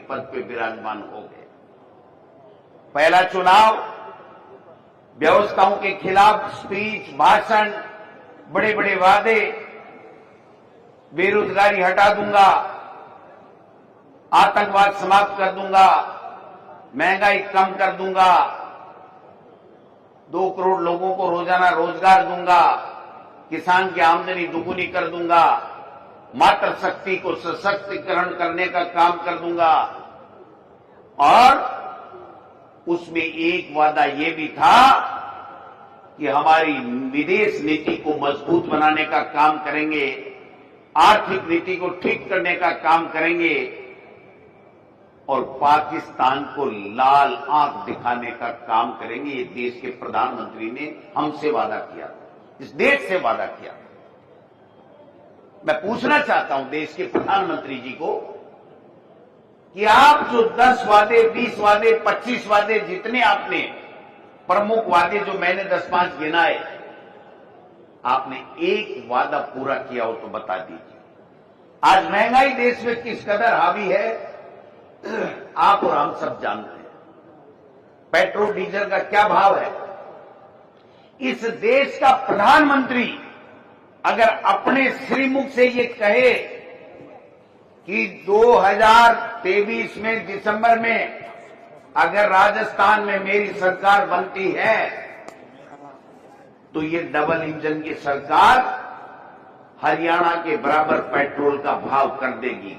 पद पे विराजमान हो गए। पहला चुनाव व्यवस्थाओं के खिलाफ स्पीच, भाषण, बड़े बड़े वादे, बेरोजगारी हटा दूंगा, आतंकवाद समाप्त कर दूंगा, महंगाई कम कर दूंगा, 2 करोड़ लोगों को रोजाना रोजगार दूंगा, किसान की आमदनी दुगुनी कर दूंगा, मातृ शक्ति को सशक्तिकरण करने का काम कर दूंगा। और उसमें एक वादा ये भी था कि हमारी विदेश नीति को मजबूत बनाने का काम करेंगे, आर्थिक नीति को ठीक करने का काम करेंगे और पाकिस्तान को लाल आंख दिखाने का काम करेंगे। ये देश के प्रधानमंत्री ने हमसे वादा किया, इस देश से वादा किया। मैं पूछना चाहता हूं देश के प्रधानमंत्री जी को कि आप जो 10 वादे, 20 वादे, 25 वादे, जितने आपने प्रमुख वादे जो मैंने 10-5 गिनाए, आपने एक वादा पूरा किया हो तो बता दीजिए। आज महंगाई देश में किस कदर हावी है आप और हम सब जानते हैं। पेट्रोल डीजल का क्या भाव है। इस देश का प्रधानमंत्री अगर अपने श्रीमुख से ये कहे कि 2023 में दिसंबर में अगर राजस्थान में मेरी सरकार बनती है तो ये डबल इंजन की सरकार हरियाणा के बराबर पेट्रोल का भाव कर देगी,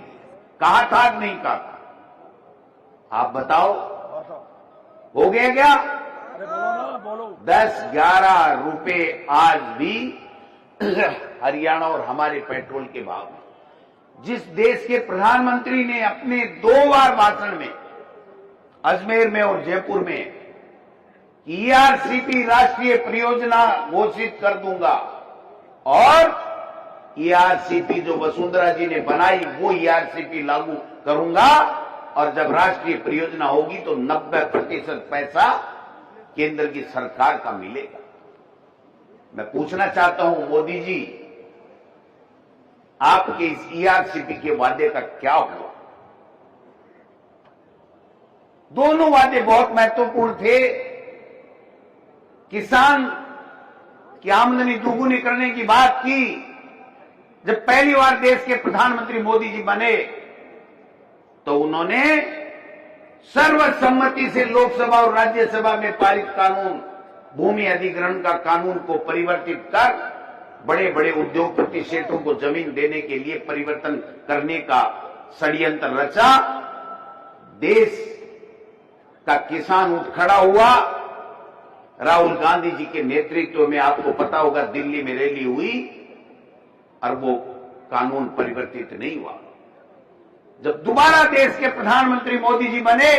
कहा था कि नहीं कहा? आप बताओ, हो गया क्या? 10-11 रुपए आज भी हरियाणा और हमारे पेट्रोल के भाव में। जिस देश के प्रधानमंत्री ने अपने 2 बार भाषण में, अजमेर में और जयपुर में, ईआरसीपी राष्ट्रीय परियोजना घोषित कर दूंगा और ईआरसीपी जो वसुंधरा जी ने बनाई वो ईआरसीपी लागू करूंगा और जब राष्ट्रीय परियोजना होगी तो 90% पैसा केंद्र की सरकार का मिलेगा। मैं पूछना चाहता हूं मोदी जी, आपके इस ईआरसीपी के वादे का क्या हुआ? दोनों वादे बहुत महत्वपूर्ण थे। किसान की आमदनी दुगुनी करने की बात की। जब पहली बार देश के प्रधानमंत्री मोदी जी बने तो उन्होंने सर्वसम्मति से लोकसभा और राज्यसभा में पारित कानून, भूमि अधिग्रहण का कानून को परिवर्तित कर बड़े बड़े उद्योगपति सेठों को जमीन देने के लिए परिवर्तन करने का षड्यंत्र रचा। देश का किसान उठ खड़ा हुआ। राहुल गांधी जी के नेतृत्व में, आपको पता होगा, दिल्ली में रैली हुई और वो कानून परिवर्तित नहीं हुआ। जब दोबारा देश के प्रधानमंत्री मोदी जी बने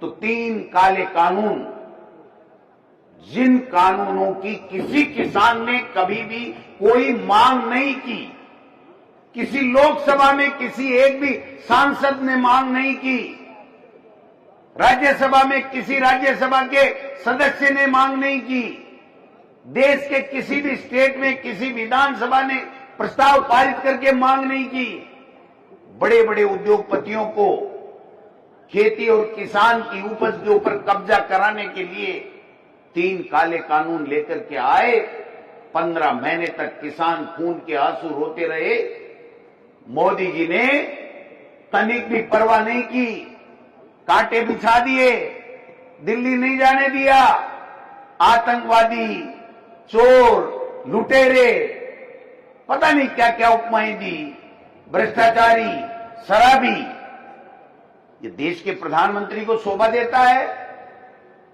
तो 3 काले कानून, जिन कानूनों की किसी किसान ने कभी भी कोई मांग नहीं की, किसी लोकसभा में किसी एक भी सांसद ने मांग नहीं की, राज्यसभा में किसी राज्यसभा के सदस्य ने मांग नहीं की, देश के किसी भी स्टेट में किसी विधानसभा ने प्रस्ताव पारित करके मांग नहीं की। बड़े बड़े उद्योगपतियों को खेती और किसान की उपज के ऊपर कब्जा कराने के लिए 3 काले कानून लेकर के आए। 15 महीने तक किसान खून के आंसू रोते रहे। मोदी जी ने तनिक भी परवाह नहीं की, कांटे बिछा दिए, दिल्ली नहीं जाने दिया। आतंकवादी, चोर, लुटेरे, पता नहीं क्या क्या उपमाएं दी, भ्रष्टाचारी, शराबी। ये देश के प्रधानमंत्री को शोभा देता है?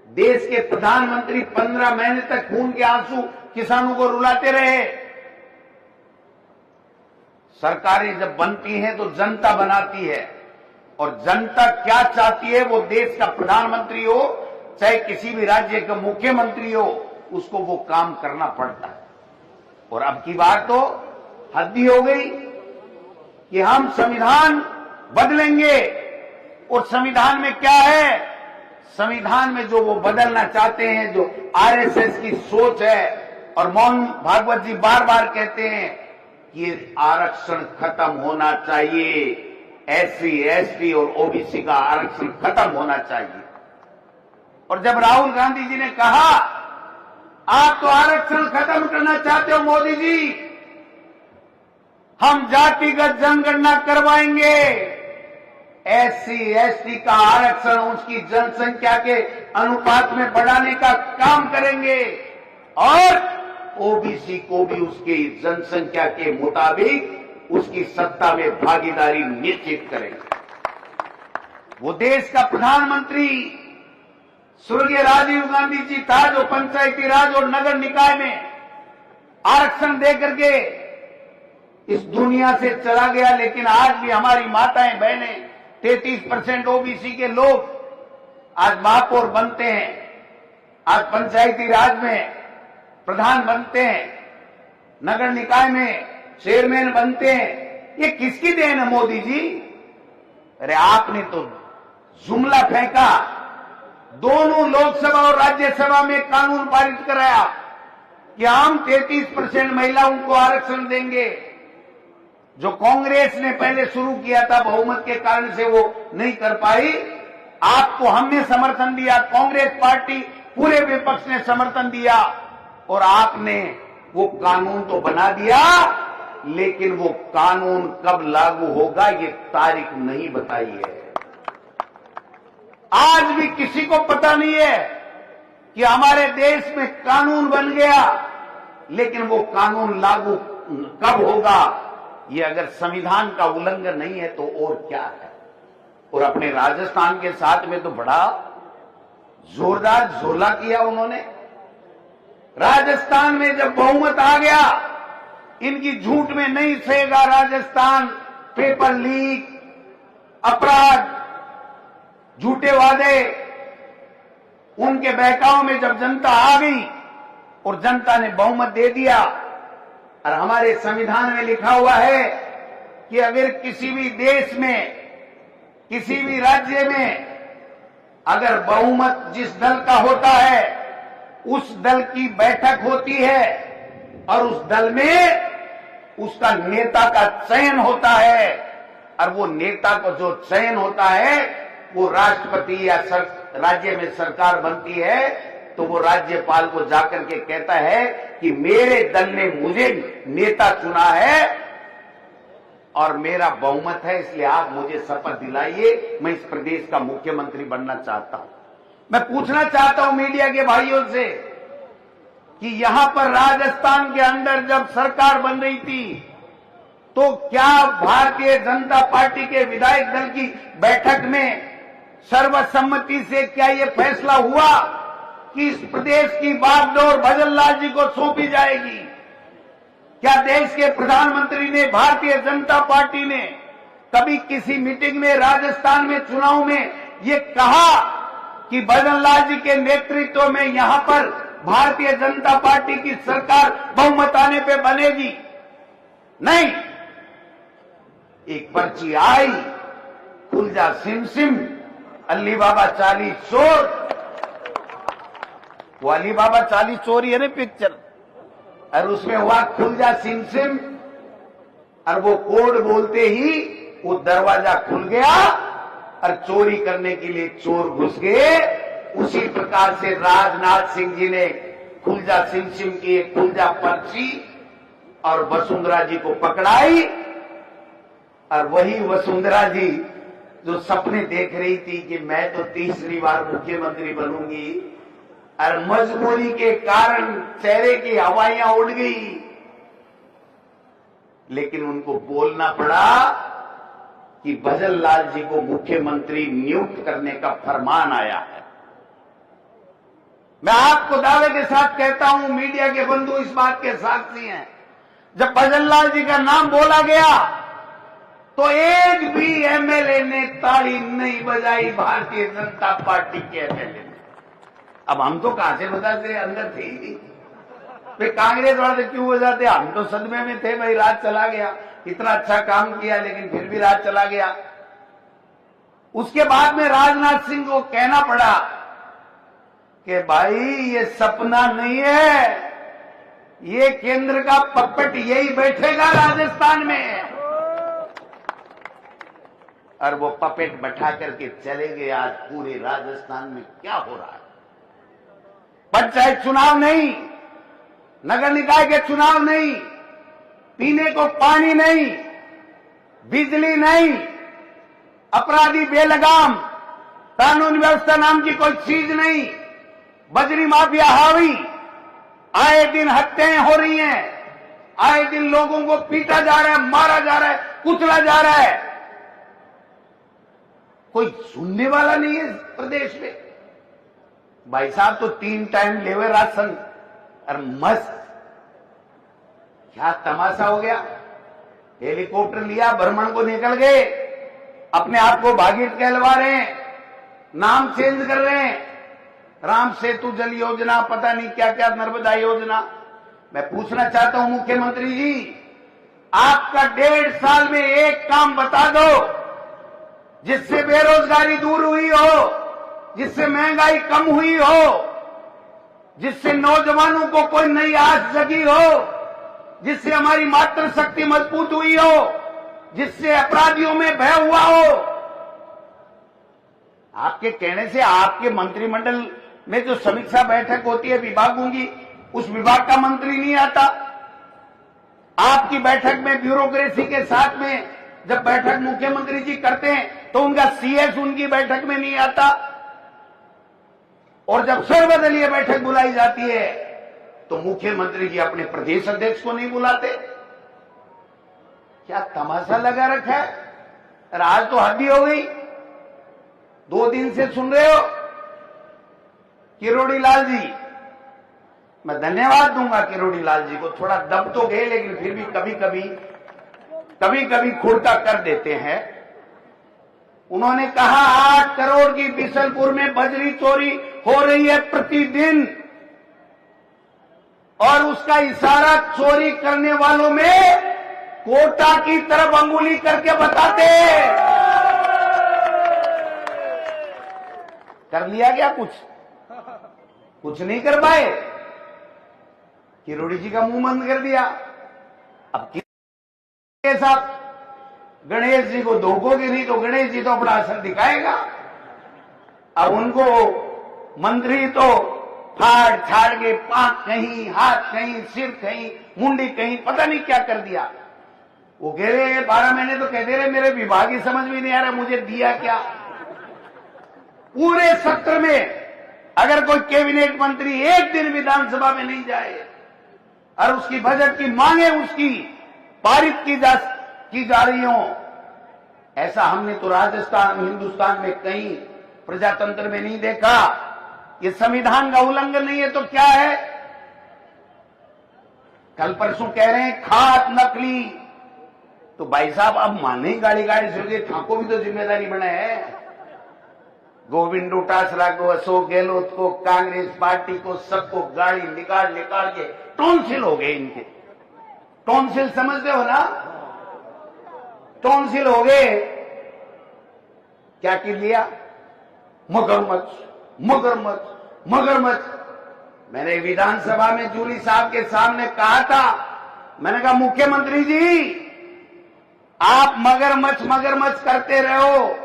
देश के प्रधानमंत्री 15 महीने तक खून के आंसू किसानों को रुलाते रहे। सरकारें जब बनती हैं तो जनता बनाती है और जनता क्या चाहती है वो देश का प्रधानमंत्री हो चाहे किसी भी राज्य का मुख्यमंत्री हो, उसको वो काम करना पड़ता है। और अब की बार तो हद ही हो गई कि हम संविधान बदलेंगे। और संविधान में क्या है? संविधान में जो वो बदलना चाहते हैं, जो आरएसएस की सोच है, और मोहन भागवत जी बार बार कहते हैं कि आरक्षण खत्म होना चाहिए, SC, ST और OBC का आरक्षण खत्म होना चाहिए। और जब राहुल गांधी जी ने कहा आप तो आरक्षण खत्म करना चाहते हो मोदी जी, हम जातिगत जनगणना करवाएंगे, SC, ST का आरक्षण उसकी जनसंख्या के अनुपात में बढ़ाने का काम करेंगे और OBC को भी उसकी जनसंख्या के मुताबिक उसकी सत्ता में भागीदारी निश्चित करेंगे। वो देश का प्रधानमंत्री स्वर्गीय राजीव गांधी जी था जो पंचायती राज और नगर निकाय में आरक्षण देकर के इस दुनिया से चला गया, लेकिन आज भी हमारी माताएं बहनें 33% OBC के लोग आज महापौर बनते हैं, आज पंचायती राज में प्रधान बनते हैं, नगर निकाय में चेयरमैन बनते हैं। ये किसकी देन है मोदी जी? अरे आपने तो जुमला फेंका, दोनों लोकसभा और राज्यसभा में कानून पारित कराया कि हम 33% महिलाओं को आरक्षण देंगे। जो कांग्रेस ने पहले शुरू किया था, बहुमत के कारण से वो नहीं कर पाई, आपको हमने समर्थन दिया, कांग्रेस पार्टी पूरे विपक्ष ने समर्थन दिया और आपने वो कानून तो बना दिया, लेकिन वो कानून कब लागू होगा ये तारीख नहीं बताई है। आज भी किसी को पता नहीं है कि हमारे देश में कानून बन गया, लेकिन वो कानून लागू कब होगा? ये अगर संविधान का उल्लंघन नहीं है तो और क्या है? और अपने राजस्थान के साथ में तो बड़ा जोरदार झोला किया उन्होंने। राजस्थान में जब बहुमत आ गया, इनकी झूठ में नहीं सहेगा राजस्थान, पेपर लीक, अपराध, झूठे वादे, उनके बहकाव में जब जनता आ गई और जनता ने बहुमत दे दिया, और हमारे संविधान में लिखा हुआ है कि अगर किसी भी देश में, किसी भी राज्य में अगर बहुमत जिस दल का होता है उस दल की बैठक होती है और उस दल में उसका नेता का चयन होता है, और वो नेता को जो चयन होता है वो राष्ट्रपति या राज्य में सरकार बनती है, तो वो राज्यपाल को जाकर के कहता है कि मेरे दल ने मुझे नेता चुना है और मेरा बहुमत है, इसलिए आप मुझे शपथ दिलाइए, मैं इस प्रदेश का मुख्यमंत्री बनना चाहता हूं। मैं पूछना चाहता हूं मीडिया के भाइयों से कि यहां पर राजस्थान के अंदर जब सरकार बन रही थी तो क्या भारतीय जनता पार्टी के विधायक दल की बैठक में सर्वसम्मति से क्या यह फैसला हुआ कि इस प्रदेश की बागडोर भजन लाल जी को सौंपी जाएगी? क्या देश के प्रधानमंत्री ने, भारतीय जनता पार्टी ने कभी किसी मीटिंग में राजस्थान में चुनाव में ये कहा कि भजन लाल जी के नेतृत्व में यहां पर भारतीय जनता पार्टी की सरकार बहुमत आने पे बनेगी? नहीं। एक पर्ची आई, खुल जा सिम सिम, अली बाबा 40 चोर। वो अली बाबा 40 चोरी है ना पिक्चर, और उसमें हुआ खुल जा सिम सिम, और वो कोड बोलते ही वो दरवाजा खुल गया और चोरी करने के लिए चोर घुस गए। उसी प्रकार से राजनाथ सिंह जी ने खुल जा सिम सिम की एक खुल जा पर्ची और वसुंधरा जी को पकड़ाई, और वही वसुंधरा जी जो सपने देख रही थी कि मैं तो तीसरी बार मुख्यमंत्री बनूंगी, और मजबूरी के कारण चेहरे की हवाइयां उड़ गई, लेकिन उनको बोलना पड़ा कि भजन लाल जी को मुख्यमंत्री नियुक्त करने का फरमान आया है। मैं आपको दावे के साथ कहता हूं, मीडिया के बंधु इस बात के साक्षी हैं, जब भजन लाल जी का नाम बोला गया तो एक भी एमएलए ने ताली नहीं बजाई, भारतीय जनता पार्टी के एमएलए ने। अब हम तो कहां से बजाते, अंदर थे ही नहीं। वे कांग्रेस वाले क्यों बजाते? हम तो सदमे में थे, भाई राज चला गया, इतना अच्छा काम किया लेकिन फिर भी राज चला गया। उसके बाद में राजनाथ सिंह को कहना पड़ा कि भाई ये सपना नहीं है, ये केंद्र का पप्पट यही बैठेगा राजस्थान में। और वो पपेट बैठा करके चले गए। आज पूरे राजस्थान में क्या हो रहा है? पंचायत चुनाव नहीं, नगर निकाय के चुनाव नहीं, पीने को पानी नहीं, बिजली नहीं, अपराधी बेलगाम, कानून व्यवस्था नाम की कोई चीज नहीं, बजरी माफिया हावी, आए दिन हत्याएं हो रही हैं, आए दिन लोगों को पीटा जा रहा है, मारा जा रहा है, कुचला जा रहा है। कोई सुनने वाला नहीं है इस प्रदेश में। भाई साहब तो 3 टाइम लेवे राशन और मस्त, क्या तमाशा हो गया। हेलीकॉप्टर लिया, भ्रमण को निकल गए, अपने आप को भागीरथ कहलवा रहे हैं, नाम चेंज कर रहे हैं, राम सेतु जल योजना, पता नहीं क्या क्या, नर्मदा योजना। मैं पूछना चाहता हूं मुख्यमंत्री जी, आपका 1.5 साल में एक काम बता दो जिससे बेरोजगारी दूर हुई हो, जिससे महंगाई कम हुई हो, जिससे नौजवानों को कोई नई आस जगी हो, जिससे हमारी मातृशक्ति मजबूत हुई हो, जिससे अपराधियों में भय हुआ हो। आपके कहने से आपके मंत्रिमंडल में जो समीक्षा बैठक होती है विभागों की, उस विभाग का मंत्री नहीं आता। आपकी बैठक में ब्यूरोक्रेसी के साथ में जब बैठक मुख्यमंत्री जी करते हैं तो उनका सीएस उनकी बैठक में नहीं आता, और जब सर्वदलीय बैठक बुलाई जाती है तो मुख्यमंत्री जी अपने प्रदेश अध्यक्ष को नहीं बुलाते। क्या तमाशा लगा रखा है। और आज तो हद ही हो गई। 2 दिन से सुन रहे हो किरोड़ी लाल जी, मैं धन्यवाद दूंगा किरोड़ी लाल जी को, थोड़ा दब तो गए लेकिन फिर भी कभी कभी खुड़का कर देते हैं। उन्होंने कहा 8 करोड़ की बिशनपुर में बजरी चोरी हो रही है प्रतिदिन, और उसका इशारा चोरी करने वालों में कोटा की तरफ अंगुली करके बताते। कर लिया क्या? कुछ नहीं कर पाए। किरोड़ी जी का मुंह बंद कर दिया। अब के साथ गणेश जी को धोखोगे नहीं तो गणेश जी तो अपना असर दिखाएगा। अब उनको मंत्री तो फाड़ छाड़ के पांख कहीं, हाथ कहीं, सिर कहीं, मुंडी कहीं, पता नहीं क्या कर दिया। वो कह रहे 12 महीने तो कहते रहे मेरे विभाग ही समझ में नहीं आ रहा मुझे दिया क्या। पूरे सत्र में अगर कोई कैबिनेट मंत्री एक दिन विधानसभा में नहीं जाए और उसकी बजट की मांगे उसकी पारित की जा रही हो, ऐसा हमने तो राजस्थान हिंदुस्तान में कहीं प्रजातंत्र में नहीं देखा। ये संविधान का उल्लंघन नहीं है तो क्या है? कल परसों कह रहे हैं खाद नकली, तो भाई साहब अब माने गाड़ी से हो गए, ठाको भी तो जिम्मेदारी बने है। गोविंद डोटासरा को, अशोक गहलोत को, कांग्रेस पार्टी को, सबको गाड़ी निकाल के टॉन्सिल हो गए इनके। टॉन्सिल समझते हो ना? टॉन्सिल हो गए। क्या कर लिया? मगरमच्छ। मैंने विधानसभा में जूली साहब के सामने कहा था, मैंने कहा मुख्यमंत्री जी आप मगरमच्छ करते रहो,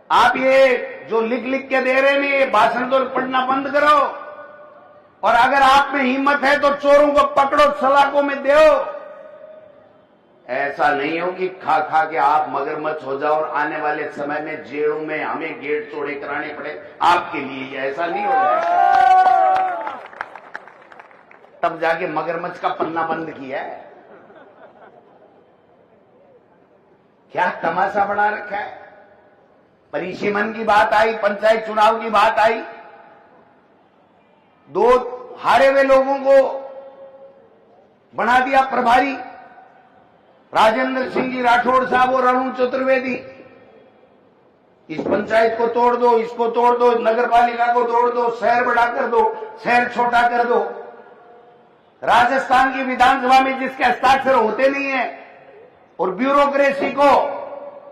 आप ये जो लिख के दे रहे हैं भाषण तो पढ़ना बंद करो, और अगर आप में हिम्मत है तो चोरों को पकड़ो, सलाखों में दो। ऐसा नहीं हो कि खा के आप मगरमच्छ हो जाओ और आने वाले समय में जेलों में हमें गेट चौड़े कराने पड़े आपके लिए। ऐसा नहीं हो जाएगा। तब जाके मगरमच्छ का पन्ना बंद किया है। क्या तमाशा बना रखा है। परिसीमन की बात आई, पंचायत चुनाव की बात आई, 2 हारे हुए लोगों को बना दिया प्रभारी, राजेंद्र सिंह जी राठौड़ साहब और अरुण चतुर्वेदी। इस पंचायत को तोड़ दो, इसको तोड़ दो, नगर पालिका को तोड़ दो, शहर बड़ा कर दो, शहर छोटा कर दो। राजस्थान की विधानसभा में जिसके हस्ताक्षर होते नहीं है और ब्यूरोक्रेसी को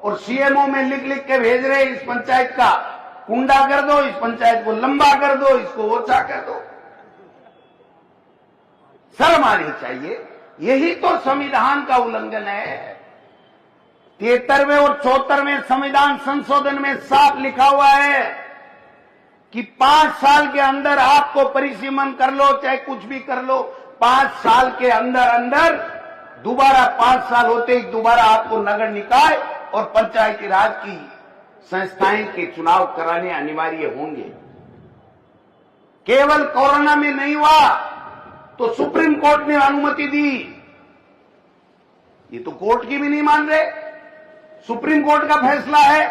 और सीएमओ में लिख के भेज रहे, इस पंचायत का कुंडा कर दो, इस पंचायत को लंबा कर दो, इसको ओछा कर दो। शर्म आनी चाहिए। यही तो संविधान का उल्लंघन है। 73वें और 74वें संविधान संशोधन में साफ लिखा हुआ है कि 5 साल के अंदर आपको परिसीमन कर लो, चाहे कुछ भी कर लो, 5 साल के अंदर अंदर दोबारा 5 साल होते ही दोबारा आपको नगर निकाय और पंचायती राज की संस्थाएं के चुनाव कराने अनिवार्य होंगे। केवल कोरोना में नहीं हुआ तो सुप्रीम कोर्ट ने अनुमति दी। ये तो कोर्ट की भी नहीं मान रहे। सुप्रीम कोर्ट का फैसला है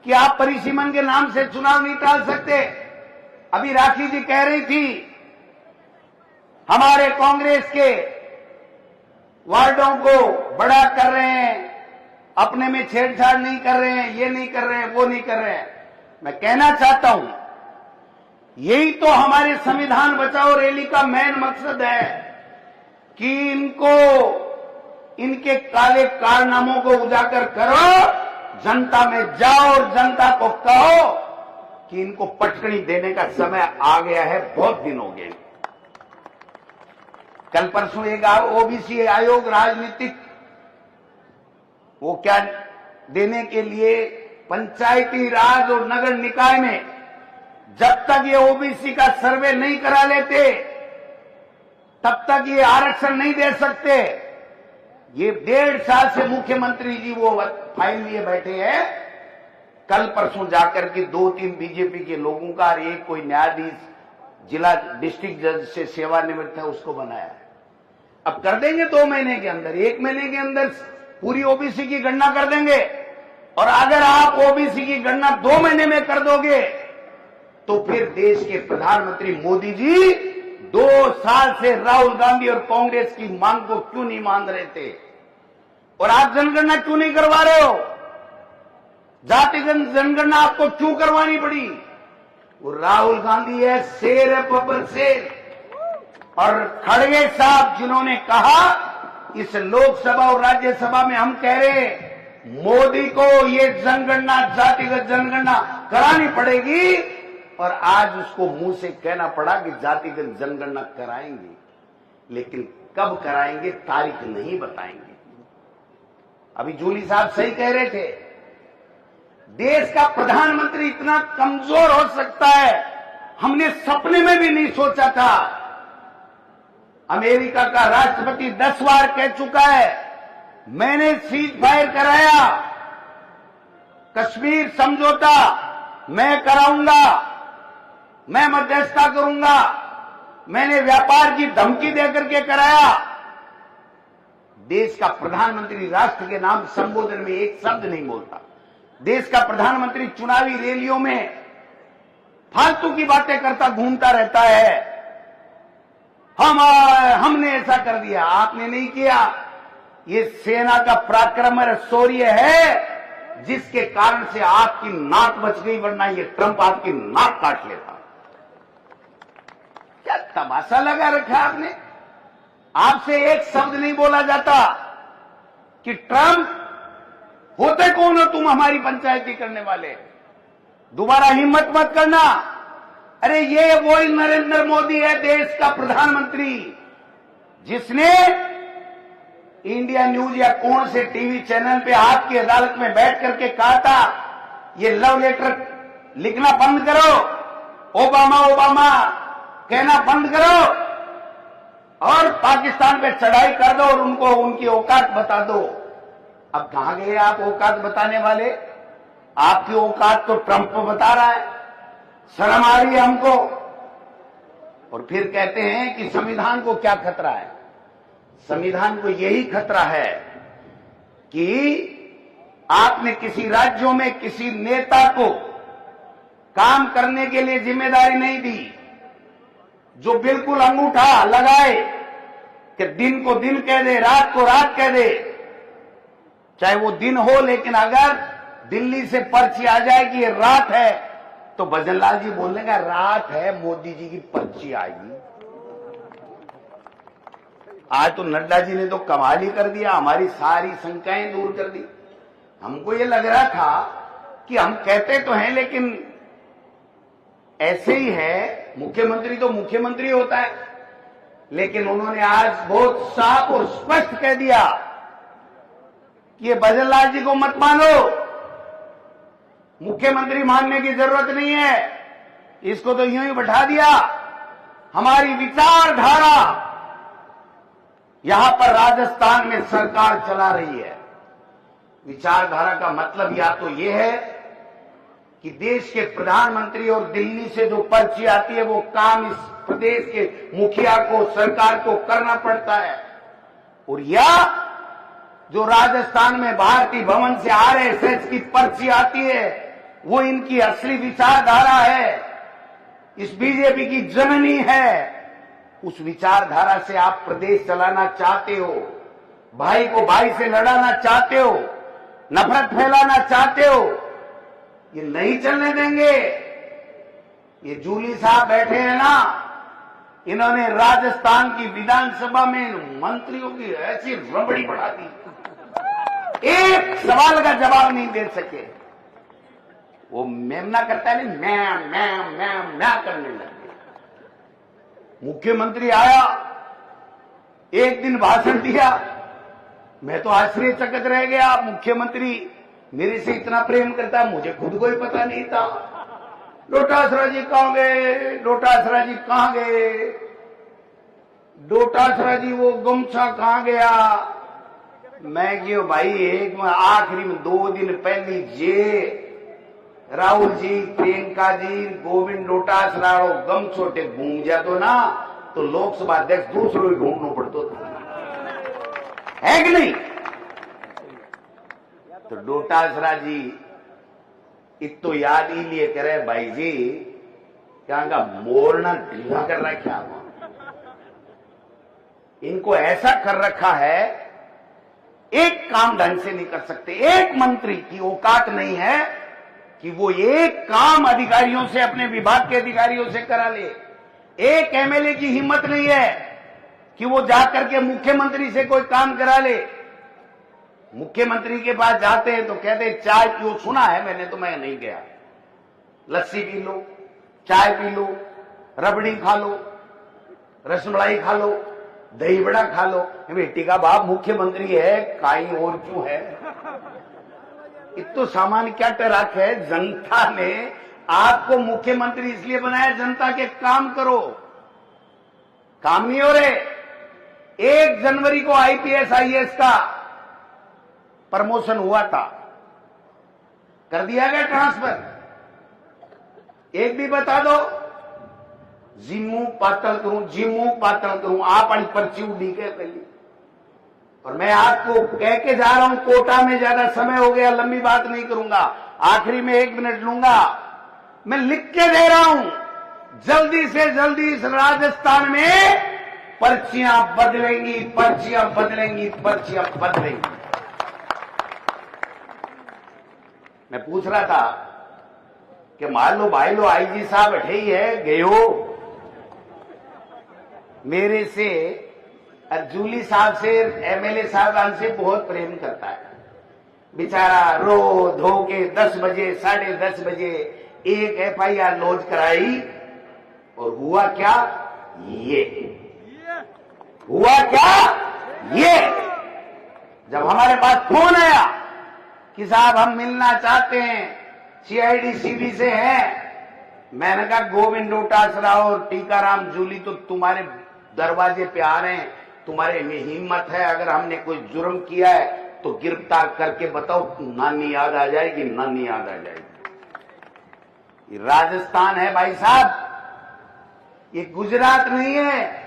कि आप परिसीमन के नाम से चुनाव नहीं टाल सकते। अभी राखी जी कह रही थी हमारे कांग्रेस के वार्डों को बड़ा कर रहे हैं, अपने में छेड़छाड़ नहीं कर रहे हैं, ये नहीं कर रहे हैं, वो नहीं कर रहे हैं। मैं कहना चाहता हूं यही तो हमारे संविधान बचाओ रैली का मेन मकसद है कि इनके काले कारनामों को उजागर करो, जनता में जाओ और जनता को कहो कि इनको पटकनी देने का समय आ गया है, बहुत दिन हो गए। कल परसों एक ओबीसी आयोग राजनीतिक वो क्या देने के लिए पंचायती राज और नगर निकाय में जब तक ये ओबीसी का सर्वे नहीं करा लेते तब तक ये आरक्षण नहीं दे सकते। ये 1.5 साल से मुख्यमंत्री जी वो फाइल लिए बैठे हैं। कल परसों जाकर के 2-3 बीजेपी के लोगों का और एक कोई न्यायाधीश जिला डिस्ट्रिक्ट जज से सेवानिवृत्त है उसको बनाया है। अब कर देंगे 2 महीने के अंदर, 1 महीने के अंदर पूरी ओबीसी की गणना कर देंगे। और अगर आप ओबीसी की गणना 2 महीने में कर दोगे तो फिर देश के प्रधानमंत्री मोदी जी 2 साल से राहुल गांधी और कांग्रेस की मांग को क्यों नहीं मान रहे थे और आप जनगणना क्यों नहीं करवा रहे हो? जातिगत जनगणना आपको क्यों करवानी पड़ी? वो राहुल गांधी है, शेर है, पब्बर शेर। और खड़गे साहब जिन्होंने कहा इस लोकसभा और राज्यसभा में हम कह रहे हैं मोदी को ये जनगणना जातिगत जनगणना करानी पड़ेगी और आज उसको मुंह से कहना पड़ा कि जातिगत जनगणना कराएंगे, लेकिन कब कराएंगे तारीख नहीं बताएंगे। अभी जूली साहब सही कह रहे थे, देश का प्रधानमंत्री इतना कमजोर हो सकता है हमने सपने में भी नहीं सोचा था। अमेरिका का राष्ट्रपति 10 बार कह चुका है मैंने सीज फायर कराया, कश्मीर समझौता मैं कराऊंगा, मैं मध्यस्थता करूंगा, मैंने व्यापार की धमकी देकर के कराया। देश का प्रधानमंत्री राष्ट्र के नाम संबोधन में एक शब्द नहीं बोलता। देश का प्रधानमंत्री चुनावी रैलियों में फालतू की बातें करता घूमता रहता है। हमने ऐसा कर दिया, आपने नहीं किया। ये सेना का पराक्रम और शौर्य है जिसके कारण से आपकी नाक बच गई, वरना ये ट्रंप आपकी नाक काट लेता। क्या तमाशा लगा रखा आपने? आपसे एक शब्द नहीं बोला जाता कि ट्रंप होते कौन हो तुम हमारी पंचायती करने वाले, दोबारा हिम्मत मत करना। अरे ये वही नरेंद्र मोदी है, देश का प्रधानमंत्री, जिसने इंडिया न्यूज या कौन से टीवी चैनल पे आपकी अदालत में बैठ करके कहा था ये लव लेटर लिखना बंद करो, ओबामा ओबामा कहना बंद करो और पाकिस्तान पे चढ़ाई कर दो और उनको उनकी औकात बता दो। अब कहां गए आप औकात बताने वाले? आपकी औकात तो ट्रंप बता रहा है। शर्म आ रही है हमको। और फिर कहते हैं कि संविधान को क्या खतरा है? संविधान को यही खतरा है कि आपने किसी राज्यों में किसी नेता को काम करने के लिए जिम्मेदारी नहीं दी, जो बिल्कुल अंगूठा लगाए कि दिन को दिन कह दे, रात को रात कह दे, चाहे वो दिन हो, लेकिन अगर दिल्ली से पर्ची आ जाए कि ये रात है तो भजनलाल जी बोलने का रात है, मोदी जी की पर्ची आएगी। आज तो नड्डा जी ने तो कमाल ही कर दिया, हमारी सारी शंकाएं दूर कर दी। हमको ये लग रहा था कि हम कहते तो हैं लेकिन ऐसे ही है, मुख्यमंत्री तो मुख्यमंत्री होता है, लेकिन उन्होंने आज बहुत साफ और स्पष्ट कह दिया कि ये भजन लाल जी को मत मानो, मुख्यमंत्री मानने की जरूरत नहीं है, इसको तो यूं ही बैठा दिया। हमारी विचारधारा यहां पर राजस्थान में सरकार चला रही है। विचारधारा का मतलब या तो यह है कि देश के प्रधानमंत्री और दिल्ली से जो पर्ची आती है वो काम इस प्रदेश के मुखिया को, सरकार को करना पड़ता है, और या जो राजस्थान में भारतीय भवन से आरएसएस की पर्ची आती है वो इनकी असली विचारधारा है, इस बीजेपी की जननी है। उस विचारधारा से आप प्रदेश चलाना चाहते हो, भाई को भाई से लड़ाना चाहते हो, नफरत फैलाना चाहते हो, ये नहीं चलने देंगे। ये जूली साहब बैठे हैं ना, इन्होंने राजस्थान की विधानसभा में मंत्रियों की ऐसी रबड़ी बढ़ा दी, एक सवाल का जवाब नहीं दे सके। वो मेमना करता है नहीं, मैं करने लगे। मुख्यमंत्री आया, एक दिन भाषण दिया, मैं तो आश्चर्यचकित रह गया। मुख्यमंत्री मेरे से इतना प्रेम करता, मुझे खुद को ही पता नहीं था। डोटासरा जी कहां गए, डोटासरा जी कहां गए, डोटासरा जी वो गमछा कहां गया। मैं क्यों भाई, एक आखिरी में 2 दिन पहले जे राहुल जी, प्रियंका जी, गोविंद डोटासरा और गमछोटे घूम जातो ना तो लोकसभा अध्यक्ष दूसरों ही ढूंढना पड़तो था, है कि नहीं। तो डोटासरा जी इत तो याद ही लिए करे भाई जी, क्या का मोरना ढीला कर रखा, इनको ऐसा कर रखा है, एक काम ढंग से नहीं कर सकते। एक मंत्री की औकात नहीं है कि वो एक काम अधिकारियों से, अपने विभाग के अधिकारियों से करा ले। एक एमएलए की हिम्मत नहीं है कि वो जाकर के मुख्यमंत्री से कोई काम करा ले। मुख्यमंत्री के पास जाते हैं तो कहते हैं चाय पियो, सुना है मैंने, तो मैं नहीं गया। लस्सी पी लो, चाय पी लो, रबड़ी खा लो, रसमलाई खा लो, दही बड़ा खा लो। बेटी का बाप मुख्यमंत्री है, काई और क्यों है। इतो सामान्य क्या टराक है, जनता ने आपको मुख्यमंत्री इसलिए बनाया जनता के काम करो, काम नहीं हो रहे। 1 जनवरी को आईपीएस आईएएस का प्रमोशन हुआ था, कर दिया गया ट्रांसफर। एक भी बता दो, जिम्मू पातल करूं आप पर्ची उड़ी के पहली। और मैं आपको कह के जा रहा हूं, कोटा में ज्यादा समय हो गया, लंबी बात नहीं करूंगा, आखिरी में 1 मिनट लूंगा। मैं लिख के दे रहा हूं, जल्दी से जल्दी इस राजस्थान में पर्चियां बदलेंगी, पर्चियां बदलेंगी, पर्चियां बदलेंगी। मैं पूछ रहा था कि मान लो भाई लो आईजी साहब बैठे ही है, गए हो मेरे से, जूली साहब से, एमएलए साहब से बहुत प्रेम करता है बेचारा। रो धो के 10 बजे 10:30 बजे एक एफआईआर लॉन्च कराई, और हुआ क्या, ये हुआ क्या, ये जब हमारे पास फोन आया कि साहब हम मिलना चाहते हैं, सीआईडी सीबी से हैं, मैंने कहा गोविंद डोटासरा और टीकाराम जूली तो तुम्हारे दरवाजे पे आ रहे हैं, तुम्हारे में हिम्मत है, अगर हमने कोई जुर्म किया है तो गिरफ्तार करके बताओ, नानी याद आ जाएगी, नानी याद आ जाएगी। ये राजस्थान है भाई साहब, ये गुजरात नहीं है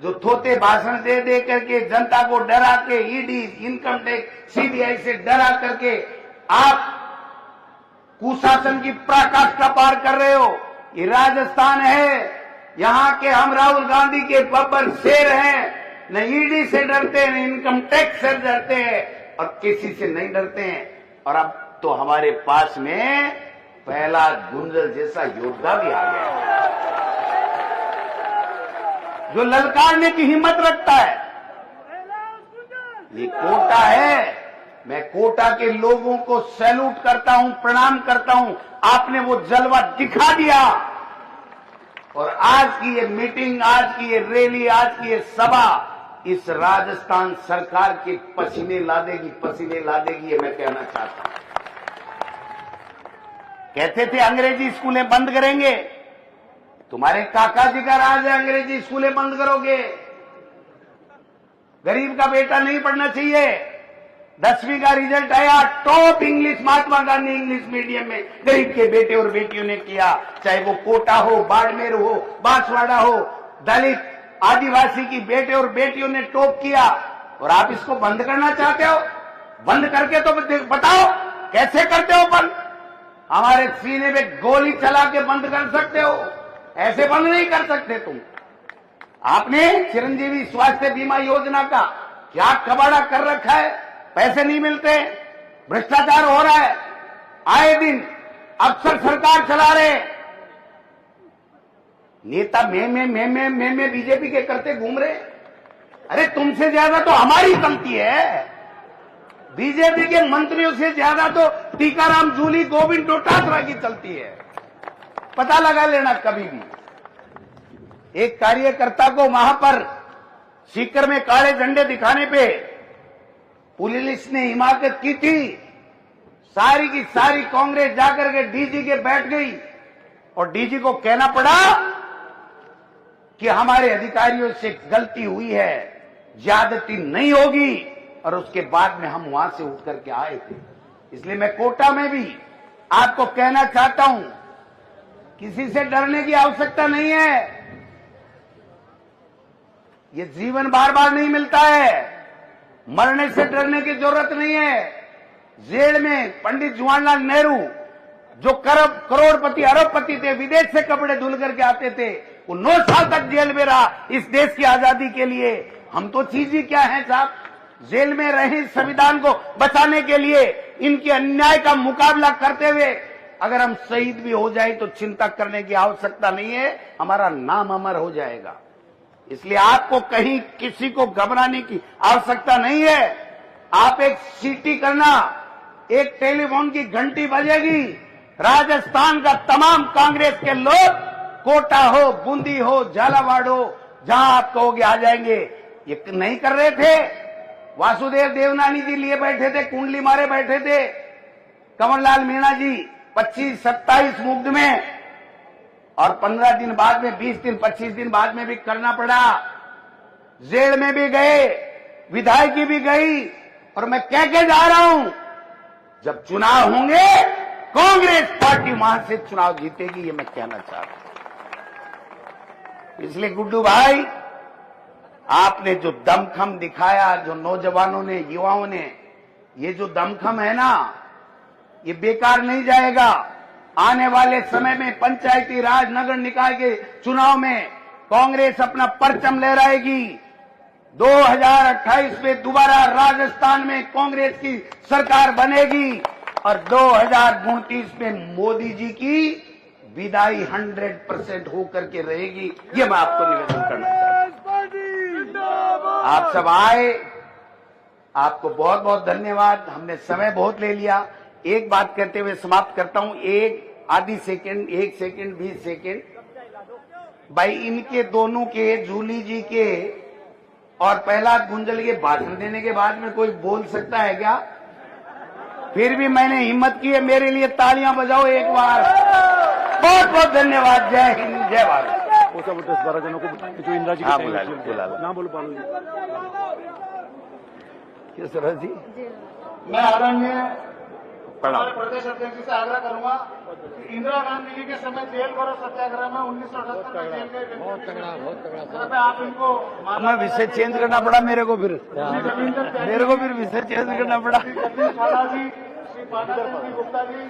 जो थोते भाषण दे दे करके जनता को डरा के, ईडी, इनकम टैक्स, सीबीआई से डरा करके आप कुशासन की पराकाष्ठा पार कर रहे हो। ये राजस्थान है, यहां के हम राहुल गांधी के बब्बर शेर हैं, न ईडी से डरते हैं, न इनकम टैक्स से डरते हैं, और किसी से नहीं डरते हैं। और अब तो हमारे पास में पहला गुंजल जैसा योद्धा भी आ गया जो ललकारने की हिम्मत रखता है। ये कोटा है, मैं कोटा के लोगों को सैल्यूट करता हूं, प्रणाम करता हूं। आपने वो जलवा दिखा दिया, और आज की ये मीटिंग, आज की ये रैली, आज की ये सभा इस राजस्थान सरकार के पसीने ला देगी, ये मैं कहना चाहता हूं। कहते थे अंग्रेजी स्कूलें बंद करेंगे, तुम्हारे काका जी का राज है, अंग्रेजी स्कूलें बंद करोगे। गरीब का बेटा नहीं पढ़ना चाहिए। 10वीं का रिजल्ट आया, top English Mahatma Gandhi English medium में गरीब के बेटे और बेटियों ने किया, चाहे वो कोटा हो, बाड़मेर हो, बांसवाड़ा हो, दलित आदिवासी की बेटे और बेटियों ने टॉप किया। और आप इसको बंद करना चाहते हो? बंद करके तो बताओ कैसे करते हो बंद? हमारे सीने पे गोली चला के बंद कर सकते हो, ऐसे बंद नहीं कर सकते तुम। आपने चिरंजीवी स्वास्थ्य बीमा योजना का क्या कबाड़ा कर रखा है, पैसे नहीं मिलते, भ्रष्टाचार हो रहा है, आए दिन अफसर सरकार चला रहे, नेता मैं बीजेपी के करते घूम रहे। अरे तुमसे ज्यादा तो हमारी चलती है, बीजेपी के मंत्रियों से ज्यादा तो टीकाराम जूली, गोविंद डोटासरा की चलती है, पता लगा लेना कभी भी। एक कार्यकर्ता को वहां पर सीकर में काले झंडे दिखाने पे पुलिस ने हिमाकत की थी, सारी की सारी कांग्रेस जाकर के डीजी के बैठ गई और डीजी को कहना पड़ा कि हमारे अधिकारियों से गलती हुई है, ज्यादती नहीं होगी, और उसके बाद में हम वहां से उठ करके आए थे। इसलिए मैं कोटा में भी आपको कहना चाहता हूं, किसी से डरने की आवश्यकता नहीं है। ये जीवन बार बार नहीं मिलता है, मरने से डरने की जरूरत नहीं है। जेल में पंडित जवाहरलाल नेहरू जो करोड़पति अरबपति थे, विदेश से कपड़े धुल करके आते थे, वो 9 साल तक जेल में रहा इस देश की आजादी के लिए। हम तो चीज ही क्या है साहब, जेल में रहे संविधान को बचाने के लिए, इनके अन्याय का मुकाबला करते हुए अगर हम शहीद भी हो जाए तो चिंता करने की आवश्यकता नहीं है, हमारा नाम अमर हो जाएगा। इसलिए आपको कहीं किसी को घबराने की आवश्यकता नहीं है। आप एक सीटी करना, एक टेलीफोन की घंटी बजेगी, राजस्थान का तमाम कांग्रेस के लोग, कोटा हो, बूंदी हो, झालावाड़ हो, जहां आप कहोगे आ जाएंगे। ये नहीं कर रहे थे, वासुदेव देवनानी जी लिए बैठे थे, कुंडली मारे बैठे थे, कंवरलाल मीणा जी 25-27 मुग्ध में, और 15 दिन बाद में, 20 दिन 25 दिन बाद में भी करना पड़ा। जेल में भी गए, विधायकी भी गई, और मैं कह के जा रहा हूं, जब चुनाव होंगे कांग्रेस पार्टी वहां से चुनाव जीतेगी, ये मैं कहना चाहता हूं। इसलिए गुड्डू भाई, आपने जो दमखम दिखाया, जो नौजवानों ने, युवाओं ने, ये जो दमखम है ना, ये बेकार नहीं जाएगा। आने वाले समय में पंचायती राज, नगर निकाय के चुनाव में कांग्रेस अपना परचम लहराएगी। 2028 में दोबारा राजस्थान में कांग्रेस की सरकार बनेगी, और 2029 में मोदी जी की विदाई 100% होकर के रहेगी। ये मैं आपको निवेदन करना चाहता हूं। आप सब आए, आपको बहुत बहुत धन्यवाद। हमने समय बहुत ले लिया। एक बात कहते हुए समाप्त करता हूं, एक आधी सेकंड, 1 सेकंड, 20 सेकंड। भाई, इनके दोनों के, जूली जी के और प्रहलाद गुंजल के भाषण देने के बाद में कोई बोल सकता है क्या? फिर भी मैंने हिम्मत की है, मेरे लिए तालियां बजाओ एक बार। बहुत बहुत धन्यवाद। जय हिंद, जय भारत। वो सब 10-12 जनों को जो इंदिरा जी ना बोल पाऊंगी। किस तरह जी? मैं आदरणीय हमारे प्रदेश अध्यक्ष से आग्रह करूंगा कि इंदिरा गांधी जी के समय जेल करो सत्याग्रह में 1978 में जेल गए, बहुत तगड़ा। आप इनको मैं विषय चेंज करना पड़ा मेरे को, फिर विषय चेंज करना पड़ा। श्री पादा जी, श्री गुप्ता जी,